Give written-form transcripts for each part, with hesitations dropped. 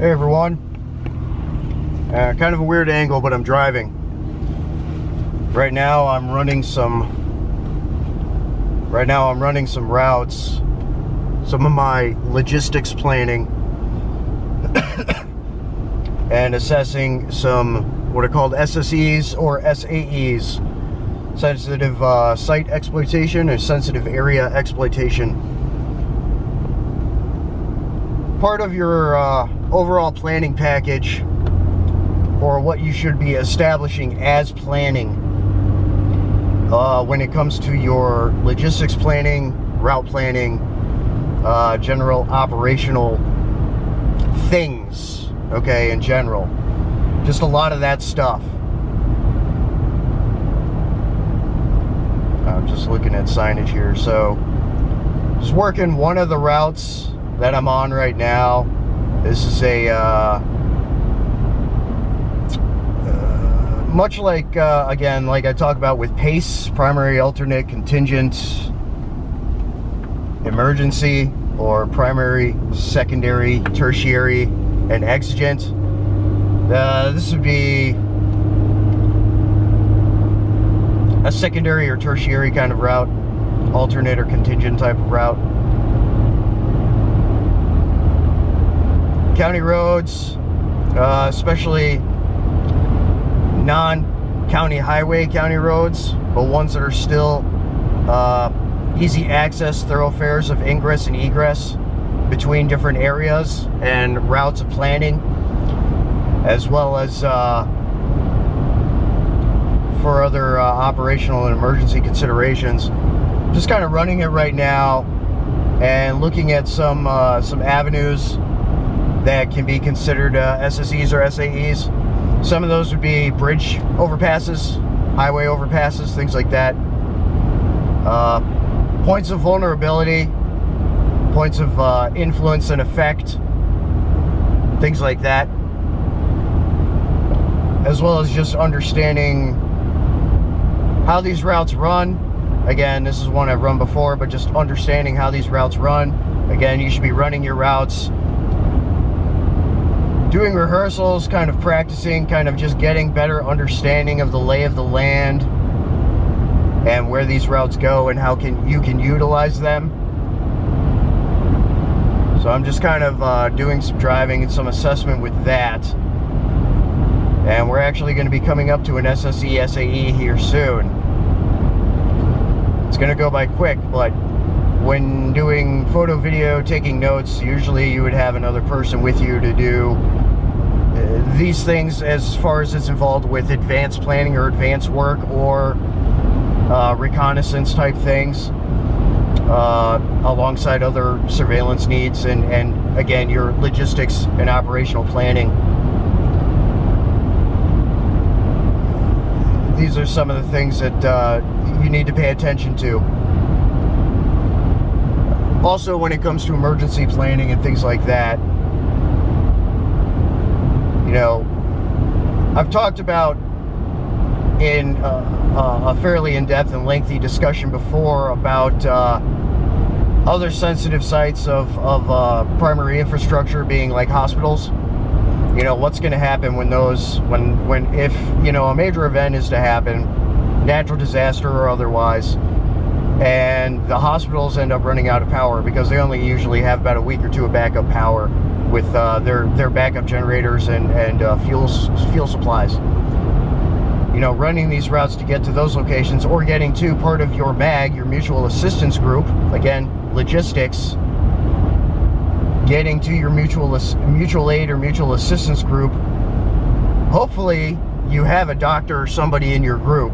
Hey everyone. Kind of a weird angle, but I'm driving. Right now I'm running some routes, some of my logistics planning, and assessing some what are called SSEs or SAEs, sensitive site exploitation or sensitive area exploitation. Part of your overall planning package, or what you should be establishing as planning when it comes to your logistics planning, route planning, general operational things, okay, in general. Just a lot of that stuff. I'm just looking at signage here. So, just working one of the routes that I'm on right now. This is a much like again, like I talk about with PACE, primary, alternate, contingent, emergency, or primary, secondary, tertiary, and exigent. This would be a secondary or tertiary kind of route, alternate or contingent type of route. County roads, especially non-county highway county roads, but ones that are still easy access thoroughfares of ingress and egress between different areas and routes of planning, as well as for other operational and emergency considerations. Just kind of running it right now and looking at some avenues that can be considered SSEs or SAEs. Some of those would be bridge overpasses, highway overpasses, things like that. Points of vulnerability, points of influence and effect, things like that. As well as just understanding how these routes run. Again, this is one I've run before, but just understanding how these routes run. Again, you should be running your routes, doing rehearsals, kind of practicing, kind of just getting better understanding of the lay of the land and where these routes go and how you can utilize them. So I'm just kind of doing some driving and some assessment with that. And we're actually going to be coming up to an SSE, SAE here soon. It's going to go by quick, but when doing photo, video, taking notes, usually you would have another person with you to do these things as far as it's involved with advanced planning or advanced work or reconnaissance type things, alongside other surveillance needs and again, your logistics and operational planning. These are some of the things that you need to pay attention to. Also, when it comes to emergency planning and things like that, you know, I've talked about in a fairly in-depth and lengthy discussion before about other sensitive sites of primary infrastructure being like hospitals. You know, what's going to happen when if, you know, a major event is to happen, natural disaster or otherwise, and the hospitals end up running out of power because they only usually have about a week or two of backup power with their backup generators and fuel supplies. You know, running these routes to get to those locations or getting to part of your MAG, your mutual assistance group, again, logistics, getting to your mutual aid or mutual assistance group. Hopefully you have a doctor or somebody in your group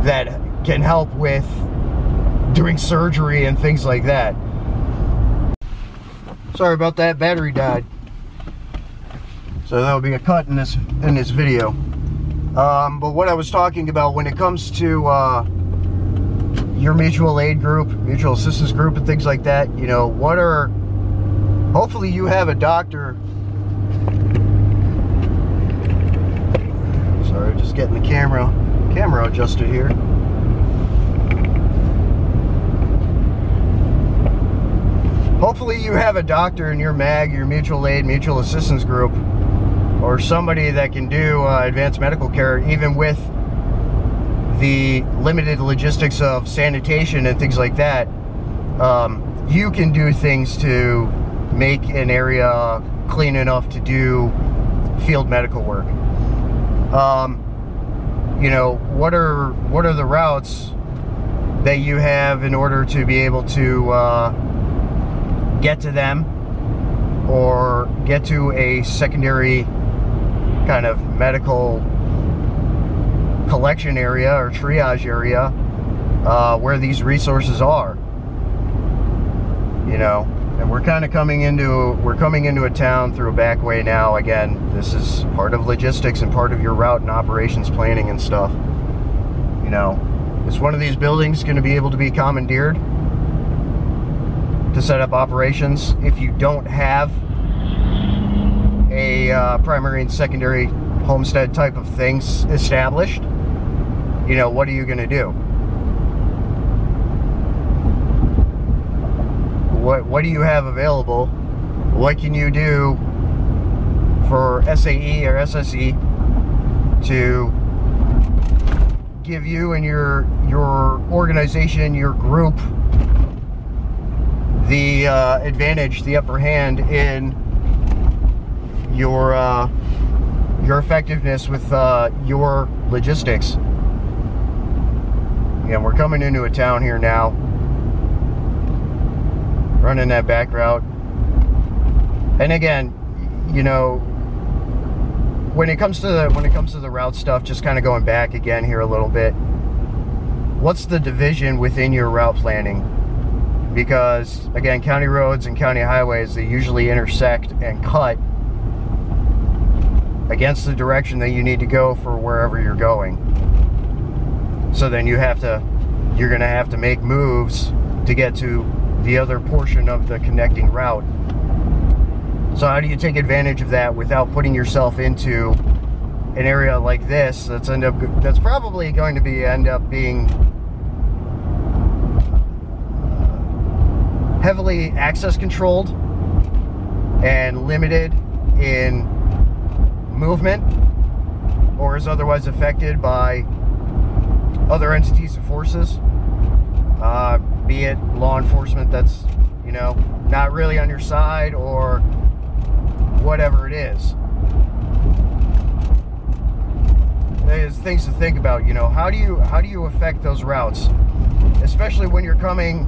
that can help with doing surgery and things like that. Sorry about that, battery died. So that'll be a cut in this video. But what I was talking about when it comes to your mutual aid group, mutual assistance group and things like that, you know, hopefully you have a doctor. Sorry, just getting the camera adjusted here. hopefully you have a doctor in your MAG, your mutual aid, mutual assistance group, or somebody that can do advanced medical care, even with the limited logistics of sanitation and things like that. You can do things to make an area clean enough to do field medical work. You know, what are the routes that you have in order to be able to get to them, or get to a secondary kind of medical collection area or triage area where these resources are, you know. And we're kind of coming into a town through a back way now. Again, this is part of logistics and part of your route and operations planning and stuff. You know, is one of these buildings going to be able to be commandeered to set up operations if you don't have a primary and secondary homestead type of things established? You know, what are you going to do? What do you have available? What can you do for SAE or SSE to give you and your organization, your group, the advantage, the upper hand in your effectiveness with your logistics? Yeah, we're coming into a town here now, running that back route. And again, you know, when it comes to the route stuff, just kind of going back again here a little bit, what's the division within your route planning? Because again, county roads and county highways, they usually intersect and cut against the direction that you need to go for wherever you're going. So then you're gonna have to make moves to get to the other portion of the connecting route. So how do you take advantage of that without putting yourself into an area like this that's probably going to end up being heavily access controlled and limited in movement, or is otherwise affected by other entities and forces, be it law enforcement that's, you know, not really on your side, or whatever it is. There's things to think about, you know. How do you affect those routes, especially when you're coming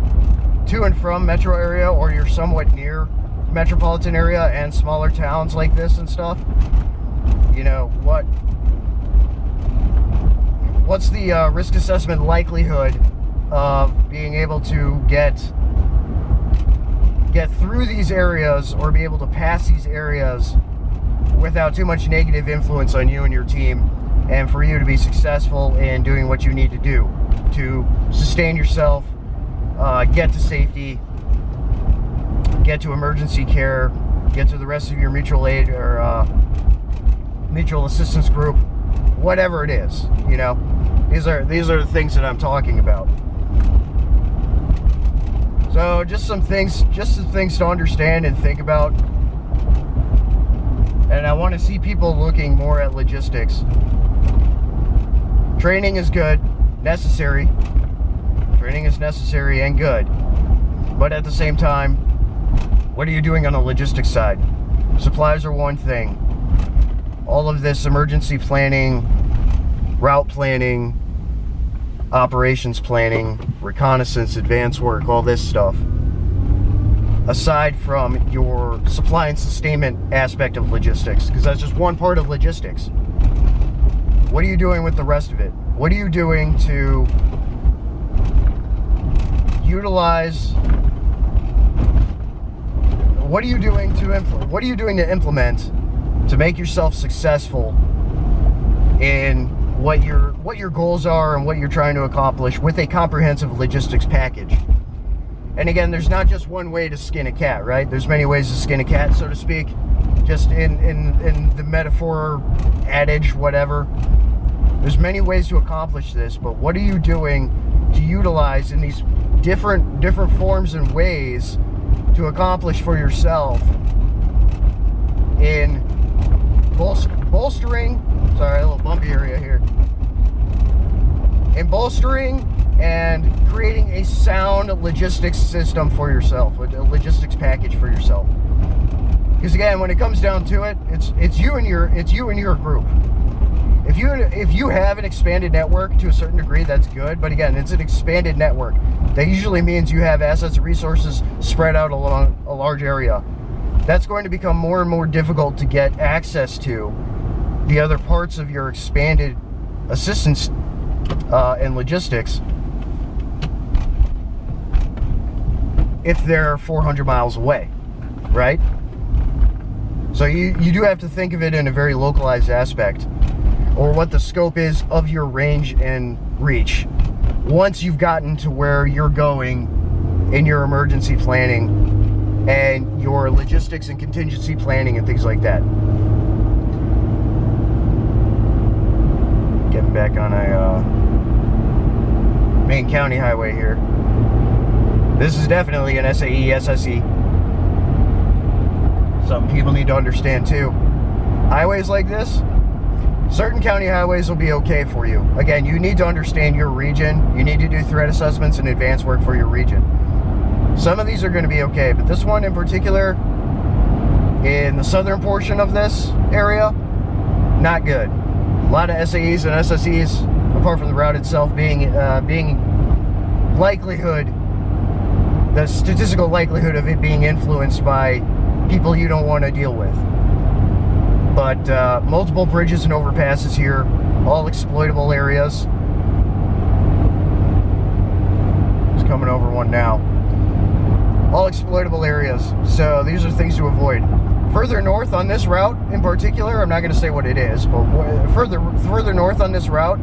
to and from metro area, or you're somewhat near metropolitan area and smaller towns like this and stuff? You know, what's the risk assessment likelihood of being able to get through these areas, or be able to pass these areas without too much negative influence on you and your team, and for you to be successful in doing what you need to do to sustain yourself, get to safety, get to emergency care, get to the rest of your mutual aid or mutual assistance group, whatever it is. You know, these are the things that I'm talking about. So just some things to understand and think about. And I want to see people looking more at logistics. Training is good, necessary. Training is necessary and good. But at the same time, what are you doing on the logistics side? Supplies are one thing. All of this emergency planning, route planning, operations planning, reconnaissance, advance work, all this stuff, aside from your supply and sustainment aspect of logistics, because that's just one part of logistics. What are you doing with the rest of it? What are you doing to utilize? What are you doing to implement to make yourself successful in what your goals are and what you're trying to accomplish with a comprehensive logistics package? And again, there's not just one way to skin a cat, right? There's many ways to skin a cat, so to speak, just in the metaphor, adage, whatever. There's many ways to accomplish this, but what are you doing to utilize in these different forms and ways to accomplish for yourself in bolstering, sorry, a little bumpy area here, in bolstering and creating a sound logistics system for yourself, a logistics package for yourself. Because again, when it comes down to it, it's you and your group. If you have an expanded network to a certain degree, that's good. But again, it's an expanded network. That usually means you have assets and resources spread out along a large area. That's going to become more and more difficult to get access to the other parts of your expanded assistance and logistics if they're 400 miles away, right? So you do have to think of it in a very localized aspect, or what the scope is of your range and reach once you've gotten to where you're going in your emergency planning and your logistics and contingency planning and things like that. Getting back on a main county highway here. This is definitely an SAE, SSE. Something people need to understand too. Highways like this, certain county highways will be okay for you. Again, you need to understand your region. You need to do threat assessments and advanced work for your region. Some of these are going to be okay, but this one in particular, in the southern portion of this area, not good. A lot of SAEs and SSEs, apart from the route itself being likelihood, the statistical likelihood of it being influenced by people you don't want to deal with. But multiple bridges and overpasses here, all exploitable areas. Just coming over one now. All exploitable areas. So these are things to avoid. Further north on this route in particular, I'm not going to say what it is, but further north on this route,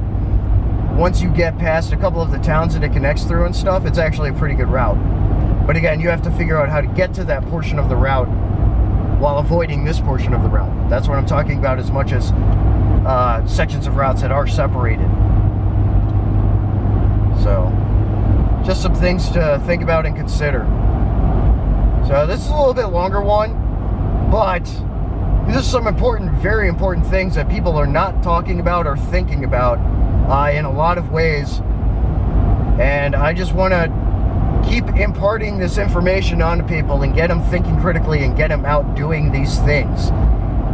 once you get past a couple of the towns that it connects through and stuff, it's actually a pretty good route. But again, you have to figure out how to get to that portion of the route while avoiding this portion of the route. That's what I'm talking about, as much as sections of routes that are separated. So, just some things to think about and consider. So this is a little bit longer one, but these are some important, very important things that people are not talking about or thinking about in a lot of ways. And I just want to keep imparting this information onto people and get them thinking critically and get them out doing these things,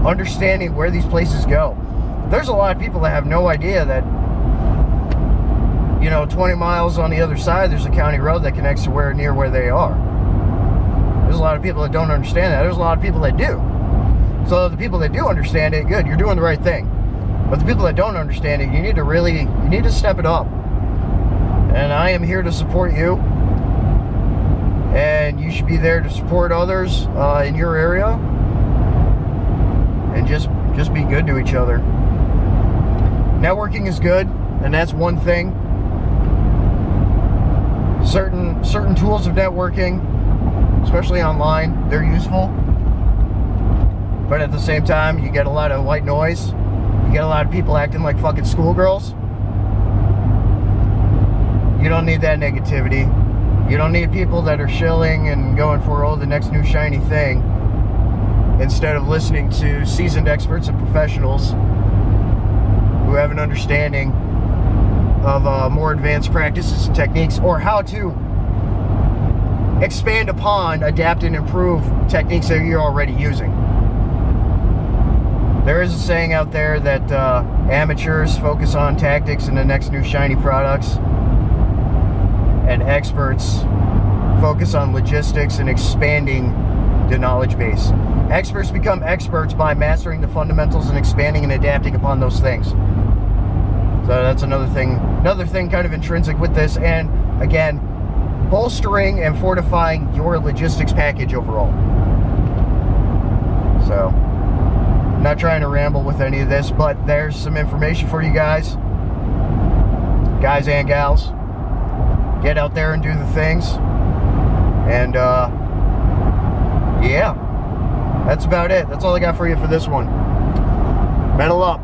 understanding where these places go. There's a lot of people that have no idea that, you know, 20 miles on the other side there's a county road that connects to near where they are. There's a lot of people that don't understand that. There's a lot of people that do. So the people that do understand it, good, you're doing the right thing. But the people that don't understand it, you need to step it up. And I am here to support you. And you should be there to support others in your area, and just be good to each other. Networking is good, and that's one thing. Certain tools of networking, especially online, they're useful. But at the same time, you get a lot of white noise. You get a lot of people acting like fucking schoolgirls. You don't need that negativity. You don't need people that are shilling and going for, the next new shiny thing, instead of listening to seasoned experts and professionals who have an understanding of more advanced practices and techniques, or how to expand upon, adapt, and improve techniques that you're already using. There is a saying out there that amateurs focus on tactics and the next new shiny products, and experts focus on logistics and expanding the knowledge base. Experts become experts by mastering the fundamentals and expanding and adapting upon those things. So that's another thing kind of intrinsic with this, and again, bolstering and fortifying your logistics package overall. So, I'm not trying to ramble with any of this, but there's some information for you guys and gals. Get out there and do the things. And yeah, that's about it. That's all I got for you for this one. Metal up.